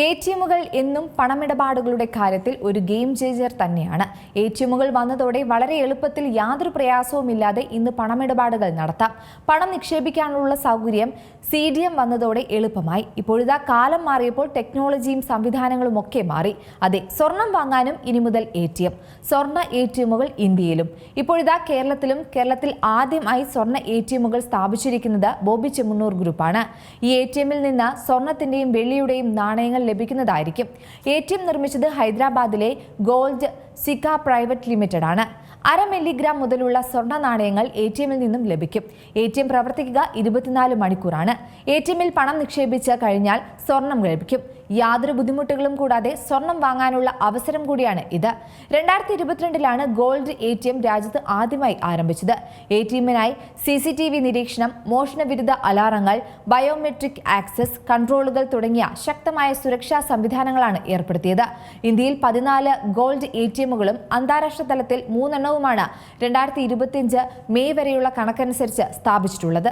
എടിഎമ്മുകൾ എന്നും പണമിടപാടുകളുടെ കാര്യത്തിൽ ഒരു ഗെയിം ചേഞ്ചർ തന്നെയാണ്. എടിഎമ്മുകൾ വന്നതോടെ വളരെ എളുപ്പത്തിൽ യാതൊരു പ്രയാസവുമില്ലാതെ ഇന്ന് പണമിടപാടുകൾ നടത്താം. പണം നിക്ഷേപിക്കാനുള്ള സൗകര്യം CDM വന്നതോടെ എളുപ്പമായി. ഇപ്പോഴിതാ കാലം മാറിയപ്പോൾ ടെക്നോളജിയും സംവിധാനങ്ങളും ഒക്കെ മാറി. അതെ, സ്വർണം വാങ്ങാനും ഇനി മുതൽ ATM. സ്വർണ്ണ ATMുകൾ ഇന്ത്യയിലും ഇപ്പോഴിതാ കേരളത്തിൽ ആദ്യമായി സ്വർണ്ണ ATMുകൾ സ്ഥാപിച്ചിരിക്കുന്നത് ബോബി ചെമ്മണ്ണൂർ ഗ്രൂപ്പാണ്. ഈ ATMിൽ നിന്ന് സ്വർണത്തിന്റെയും വെള്ളിയുടെയും നാണയങ്ങൾ ലഭിക്കുന്നതായിരിക്കും. ATM നിർമ്മിച്ചത് ഹൈദരാബാദിലെ ഗോൾഡ് സിക്ക പ്രൈവറ്റ് ലിമിറ്റഡ് ആണ്. 1/2 മില്ലിഗ്രാം മുതലുള്ള സ്വർണ്ണ നാണയങ്ങൾ ATMിൽ നിന്നും ലഭിക്കും. ATM പ്രവർത്തിക്കുക 24 മണിക്കൂറാണ്. ATMിൽ പണം നിക്ഷേപിച്ച് കഴിഞ്ഞാൽ സ്വർണം ലഭിക്കും. യാതൊരു ബുദ്ധിമുട്ടുകളും കൂടാതെ സ്വർണം വാങ്ങാനുള്ള അവസരം കൂടിയാണ് ഇത്. 2022 ഗോൾഡ് ATM രാജ്യത്ത് ആദ്യമായി ആരംഭിച്ചത്. ATMിനായി CCTV നിരീക്ഷണം, മോഷണവിരുദ്ധ അലാറങ്ങൾ, ബയോമെട്രിക് ആക്സസ് കൺട്രോളുകൾ തുടങ്ങിയ ശക്തമായ സുരക്ഷാ സംവിധാനങ്ങളാണ് ഏർപ്പെടുത്തിയത്. ഇന്ത്യയിൽ 14 ഗോൾഡ് ATMുകളും അന്താരാഷ്ട്ര തലത്തിൽ 3 എണ്ണവുമാണ് 2025 മെയ് വരെയുള്ള കണക്കനുസരിച്ച് സ്ഥാപിച്ചിട്ടുള്ളത്.